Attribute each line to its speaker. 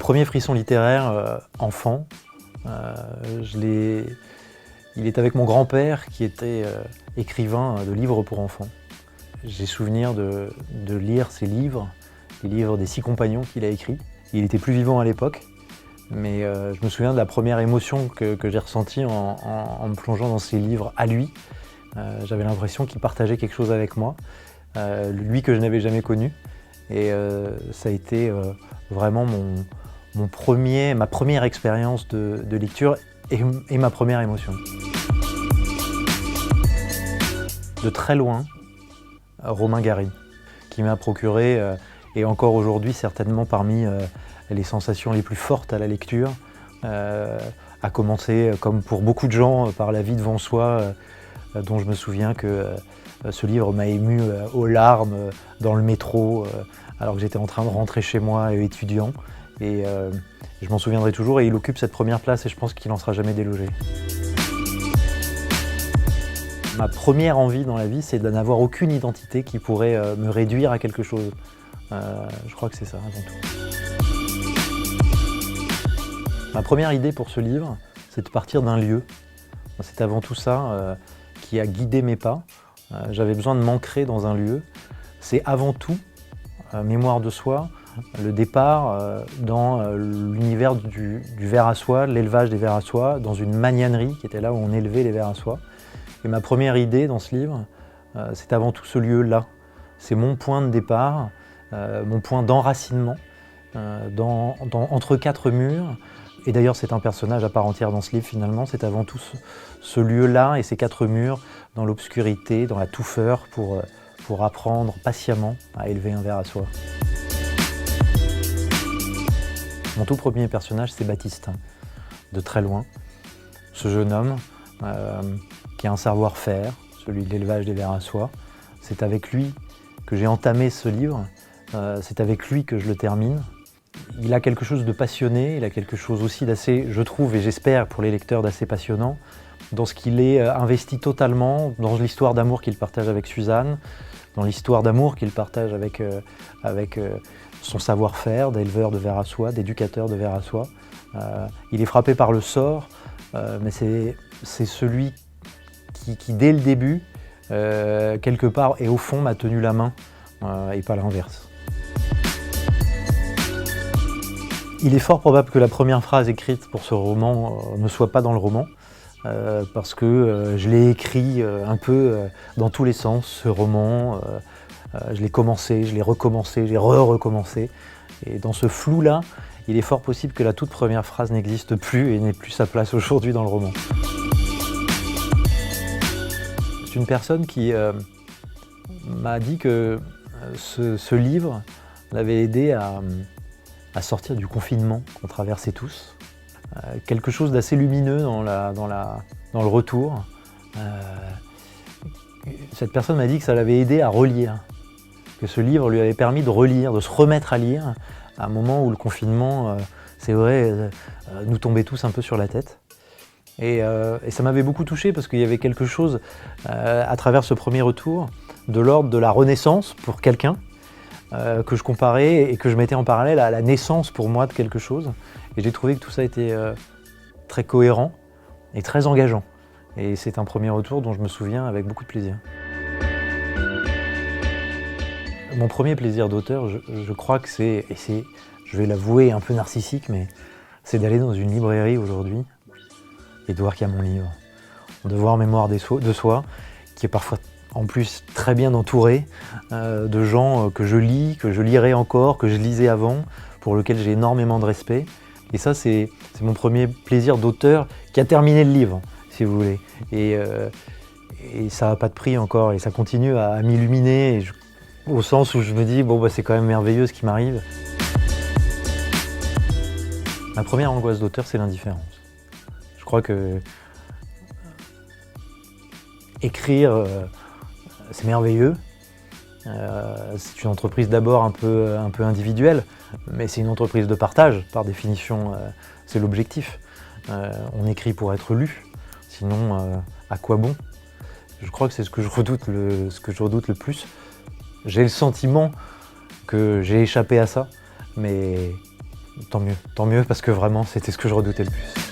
Speaker 1: premier frisson littéraire, enfant, il est avec mon grand-père qui était écrivain de livres pour enfants. J'ai souvenir de lire ses livres, les livres des 6 compagnons qu'il a écrits. Il était plus vivant à l'époque, mais je me souviens de la première émotion que j'ai ressentie en me plongeant dans ses livres à lui. J'avais l'impression qu'il partageait quelque chose avec moi, lui que je n'avais jamais connu. Et ça a été vraiment ma première expérience de lecture et ma première émotion. De très loin, Romain Gary, qui m'a procuré, et encore aujourd'hui certainement parmi les sensations les plus fortes à la lecture, à commencer, comme pour beaucoup de gens, par La vie devant soi, dont je me souviens que ce livre m'a ému aux larmes dans le métro, alors que j'étais en train de rentrer chez moi étudiant. Et je m'en souviendrai toujours, et il occupe cette première place et je pense qu'il n'en sera jamais délogé. Ma première envie dans la vie, c'est de n'avoir aucune identité qui pourrait me réduire à quelque chose. Je crois que c'est ça avant tout. Ma première idée pour ce livre, c'est de partir d'un lieu. C'est avant tout ça qui a guidé mes pas. J'avais besoin de m'ancrer dans un lieu. C'est avant tout, mémoire de soi, le départ dans l'univers du ver à soie, l'élevage des vers à soie, dans une magnanerie qui était là où on élevait les vers à soie. Et ma première idée dans ce livre, c'est avant tout ce lieu-là. C'est mon point de départ, mon point d'enracinement, entre 4 murs. Et d'ailleurs, c'est un personnage à part entière dans ce livre finalement. C'est avant tout ce lieu-là et ces 4 murs, dans l'obscurité, dans la touffeur, pour apprendre patiemment à élever un ver à soie. Mon tout premier personnage, c'est Baptiste, de très loin. Ce jeune homme qui a un savoir-faire, celui de l'élevage des vers à soie. C'est avec lui que j'ai entamé ce livre, c'est avec lui que je le termine. Il a quelque chose de passionné, il a quelque chose aussi d'assez, je trouve, et j'espère pour les lecteurs, d'assez passionnant, dans ce qu'il est investi totalement, dans l'histoire d'amour qu'il partage avec Suzanne, dans l'histoire d'amour qu'il partage avec son savoir-faire d'éleveur de vers à soie, d'éducateur de vers à soie. Il est frappé par le sort, mais c'est celui qui, dès le début, quelque part et au fond, m'a tenu la main, et pas l'inverse. Il est fort probable que la première phrase écrite pour ce roman ne soit pas dans le roman, parce que je l'ai écrit un peu dans tous les sens, ce roman. Je l'ai commencé, je l'ai recommencé, j'ai recommencé. Et dans ce flou-là, il est fort possible que la toute première phrase n'existe plus et n'ait plus sa place aujourd'hui dans le roman. C'est une personne qui m'a dit que ce livre l'avait aidé à sortir du confinement qu'on traversait tous. Quelque chose d'assez lumineux dans le retour. Cette personne m'a dit que ça l'avait aidé à relire, que ce livre lui avait permis de relire, de se remettre à lire, à un moment où le confinement, c'est vrai, nous tombait tous un peu sur la tête. Et ça m'avait beaucoup touché parce qu'il y avait quelque chose, à travers ce premier retour, de l'ordre de la renaissance pour quelqu'un, que je comparais et que je mettais en parallèle à la naissance pour moi de quelque chose. Et j'ai trouvé que tout ça était très cohérent et très engageant. Et c'est un premier retour dont je me souviens avec beaucoup de plaisir. Mon premier plaisir d'auteur, je crois que c'est, je vais l'avouer, un peu narcissique, mais c'est d'aller dans une librairie aujourd'hui et de voir qu'il y a mon livre. De voir Mémoire de soi, qui est parfois en plus très bien entouré de gens que je lis, que je lirai encore, que je lisais avant, pour lesquels j'ai énormément de respect. Et ça, c'est mon premier plaisir d'auteur qui a terminé le livre, si vous voulez. Et ça n'a pas de prix encore, et ça continue à m'illuminer, au sens où je me dis, bon, bah, c'est quand même merveilleux ce qui m'arrive. Ma première angoisse d'auteur, c'est l'indifférence. Je crois que écrire, c'est merveilleux. C'est une entreprise d'abord un peu individuelle, mais c'est une entreprise de partage, par définition, c'est l'objectif. On écrit pour être lu, sinon à quoi bon? Je crois que c'est ce que je redoute le plus. J'ai le sentiment que j'ai échappé à ça, mais Tant mieux parce que vraiment c'était ce que je redoutais le plus.